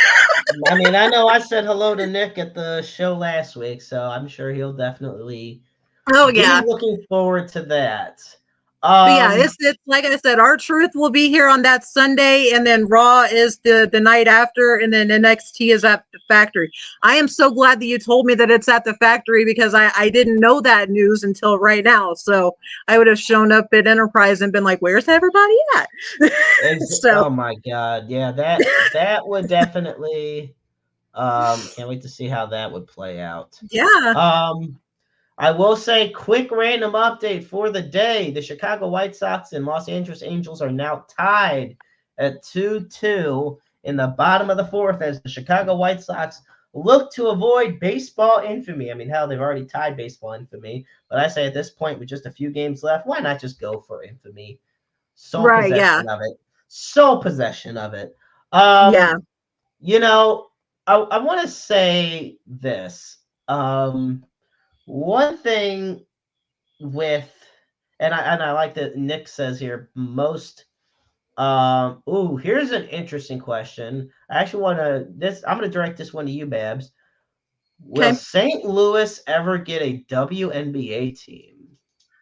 I mean, I know I said hello to Nick at the show last week, so I'm sure he'll definitely Oh be yeah. looking forward to that. But yeah, Um, it's like I said, our truth will be here on that Sunday, and then Raw is the night after, and then NXT is at the factory. I am so glad that you told me that it's at the factory because I didn't know that news until right now. So I would have shown up at Enterprise and been like, "Where's everybody at?" So oh my God, yeah, that would definitely. Can't wait to see how that would play out. yeah, Um, I will say, quick random update for the day: the Chicago White Sox and Los Angeles Angels are now tied at 2-2 in the bottom of the fourth, as the Chicago White Sox look to avoid baseball infamy. I mean, hell, they've already tied baseball infamy, but I say at this point, with just a few games left, why not just go for infamy? Sole Right. Yeah. possession of it. Sole possession of it. Yeah. You know, I want to say this. One thing with, and I like that Nick says here most. Here's an interesting question. I actually want to this. I'm going to direct this one to you, Babs. Will Okay. St. Louis ever get a WNBA team?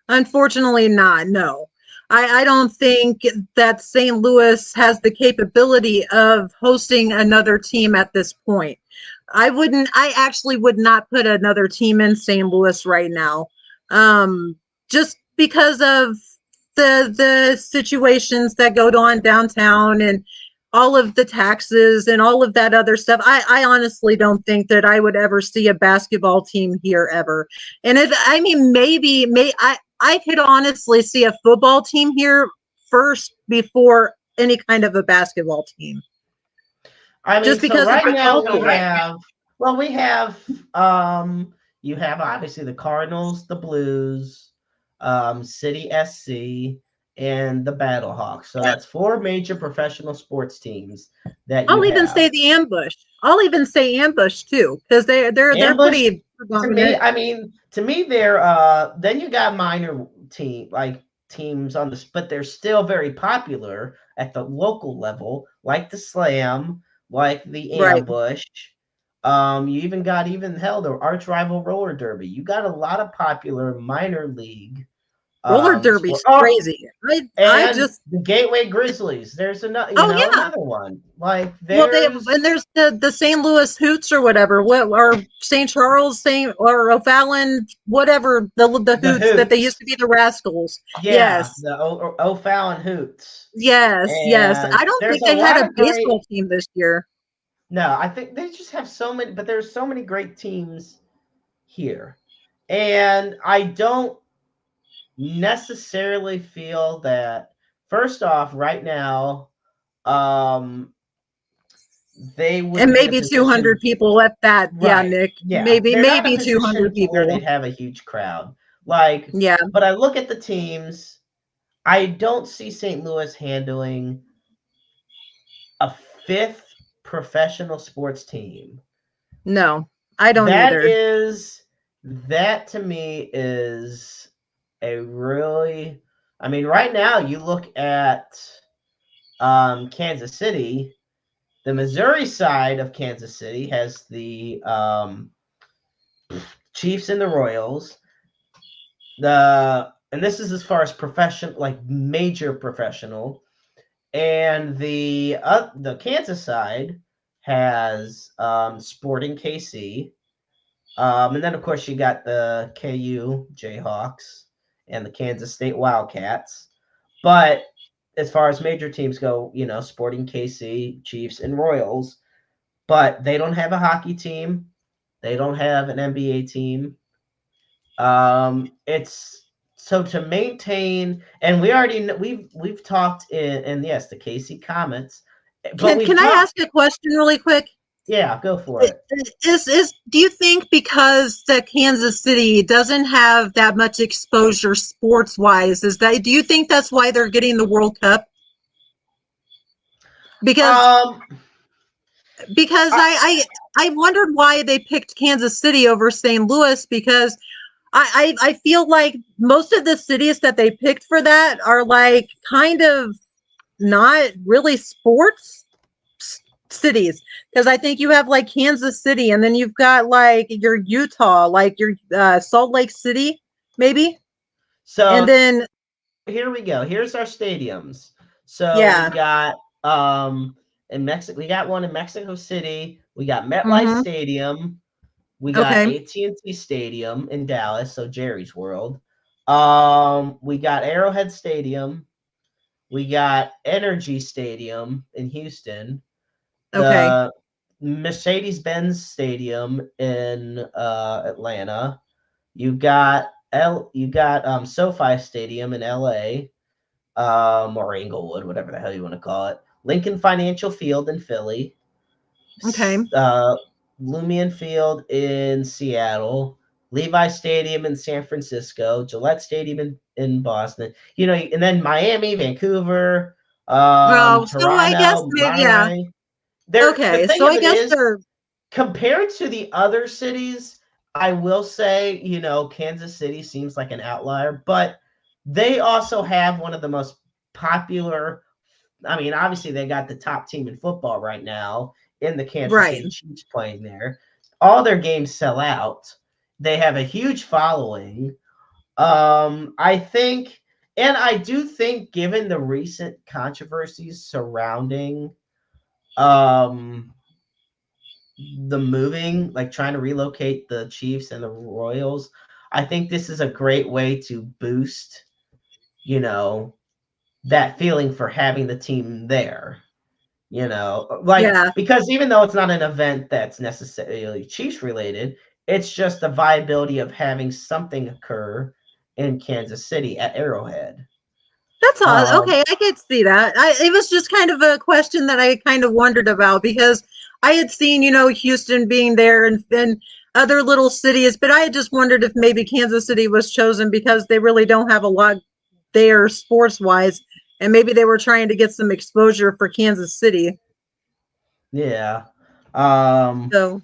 Unfortunately, not. No. I don't think that St. Louis has the capability of hosting another team at this point. I actually would not put another team in St. Louis right now. Just because of the situations that go on downtown and all of the taxes and all of that other stuff. I honestly don't think that I would ever see a basketball team here ever. And I mean, I could honestly see a football team here first before any kind of a basketball team. I mean, Just so because of right the now culture. we have you have obviously the Cardinals, the Blues, City SC, and the Battlehawks. So that's four major professional sports teams that you I'll even have. say the ambush. I'll even say ambush too, because they're Ambush pretty to me, predominant. I mean, to me, they're then you got minor teams on this, but they're still very popular at the local level, like the Slam, like the Right. Ambush. You even got hell the arch rival roller derby. You got a lot of popular minor league Roller sport. derby's Oh, crazy. I and just the Gateway Grizzlies. There's another, oh yeah. another one. Like Well, there's and there's the St. Louis Hoots or whatever, what or St. Charles, St. or O'Fallon, whatever the the Hoots that they used Hoots. to be the Rascals. Yeah, Yes, the O'Fallon Hoots. yes. And I don't there's think a they had lot a of great. baseball team this year. No, I think they just have so many, but there's so many great teams here. And I don't necessarily feel that, first off, right now, um, they And would be in a maybe 200 position. people at that. Yeah, Right. Nick. Yeah. They're not in Maybe a position 200 to where they'd people. have a huge crowd. Like, Yeah. but I look at the teams, I don't see St. Louis handling a fifth professional sports team. No, I don't That either. is that to me is a really, I mean, right now you look at Kansas City, the Missouri side of Kansas City has the Chiefs and the Royals. And this is as far as profession, like major professional. And the Kansas side has Sporting KC. And then, of course, you got the KU Jayhawks and the Kansas State Wildcats. But as far as major teams go, Sporting KC, Chiefs, and Royals. But they don't have a hockey team. They don't have an NBA team. It's so to maintain, and we already know, we've talked in yes, the KC Comets, but we've Can I talked. ask a question really quick? Yeah, go for it. Is do you think because that Kansas City doesn't have that much exposure sports wise, do you think that's why they're getting the World Cup? Because Um, because I, I wondered why they picked Kansas City over St. Louis, because I feel like most of the cities that they picked for that are like kind of not really sports cities, because I think you have like Kansas City, and then you've got like your Utah, like your Salt Lake City, maybe, and so then here we go. Here's our stadiums. So we yeah, got in Mexico, we got one in Mexico City. We got MetLife mm-hmm, Stadium. We got okay, AT&T Stadium in Dallas, so Jerry's World. We got Arrowhead Stadium. We got Energy Stadium in Houston. okay, The Mercedes-Benz Stadium in Atlanta. You got SoFi Stadium in LA, or Inglewood, whatever the hell you want to call it. Lincoln Financial Field in Philly. okay, Uh, Lumion Field in Seattle, Levi Stadium in San Francisco, Gillette Stadium in Boston. And then Miami, Vancouver, Oh, so I guess Toronto, maybe, yeah. Monterey. The Okay, thing so of I it guess is, they're compared to the other cities, I will say, Kansas City seems like an outlier, but they also have one of the most popular. I mean, obviously, they got the top team in football right now in the Kansas right. City Chiefs playing there. All their games sell out. They have a huge following. I think, and I do think, given the recent controversies surrounding um, the moving, like trying to relocate the Chiefs and the Royals, I think this is a great way to boost, you know, that feeling for having the team there. Like, Yeah, because even though it's not an event that's necessarily Chiefs related, it's just the viability of having something occur in Kansas City at Arrowhead. that's all. Um, Okay, I could see that. It was just kind of a question that I kind of wondered about because I had seen, Houston being there and other little cities, but I had just wondered if maybe Kansas City was chosen because they really don't have a lot there sports wise, and maybe they were trying to get some exposure for Kansas City. yeah. Um, So,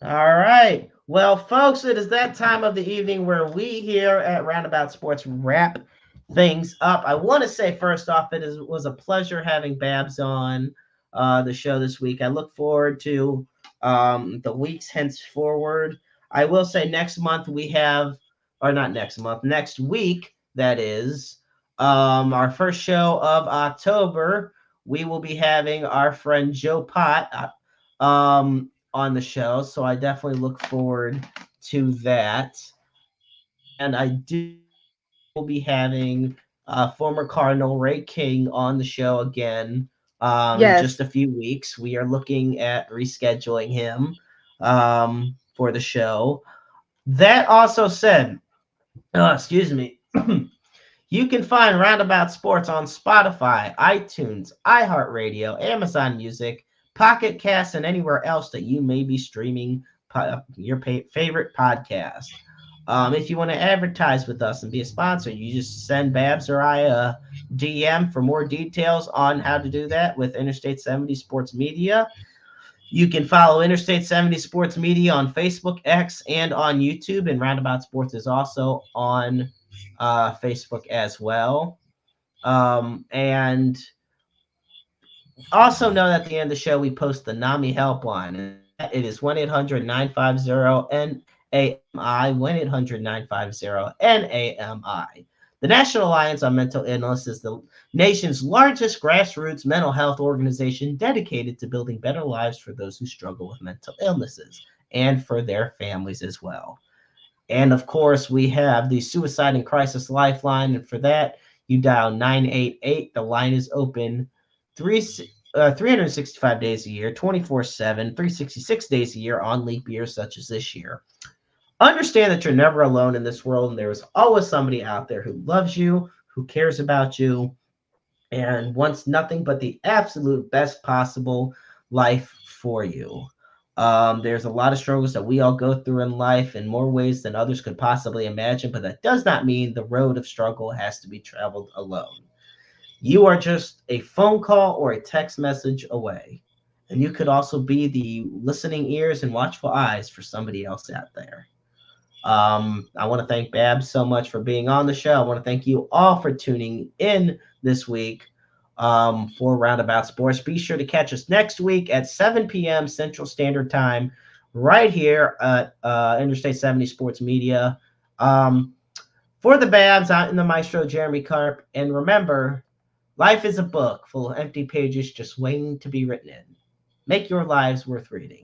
All right. Well, folks, it is that time of the evening where we here at Roundabout Sports wrap things up. I want to say first off, was a pleasure having Babs on the show this week. I look forward to the weeks henceforward. I will say next month we have, or not next month, next week, that is, our first show of October. We will be having our friend Joe Pott. On the show, so I definitely look forward to that. And I do believe we will be having former Cardinal Ray King on the show again in just yes. a few weeks. We are looking at rescheduling him for the show. That also said, excuse me. You can find Roundabout Sports on Spotify, iTunes, iHeartRadio, Amazon Music, Pocket Cast, and anywhere else that you may be streaming your favorite podcast. If you want to advertise with us and be a sponsor, you just send Babs or I a DM for more details on how to do that with Interstate 70 Sports Media. You can follow Interstate 70 Sports Media on Facebook, X, and on YouTube. And Roundabout Sports is also on Facebook as well. And also know that at the end of the show, we post the NAMI helpline. And that it is 1-800-950-NAMI, 1-800-950-NAMI. The National Alliance on Mental Illness is the nation's largest grassroots mental health organization dedicated to building better lives for those who struggle with mental illnesses and for their families as well. And of course, we have the Suicide and Crisis Lifeline. And for that, you dial 988. The line is open 365 days a year, 24/7, 366 days a year on leap years such as this year. Understand that you're never alone in this world, and there is always somebody out there who loves you, who cares about you, and wants nothing but the absolute best possible life for you. There's a lot of struggles that we all go through in life in more ways than others could possibly imagine, but that does not mean the road of struggle has to be traveled alone. You are just a phone call or a text message away. And you could also be the listening ears and watchful eyes for somebody else out there. I want to thank Babs so much for being on the show. I want to thank you all for tuning in this week for Roundabout Sports. Be sure to catch us next week at 7 p.m. Central Standard Time right here at Interstate 70 Sports Media. For the Babs, out in the Maestro, Jeremy Carp. And remember, life is a book full of empty pages just waiting to be written in. Make your lives worth reading.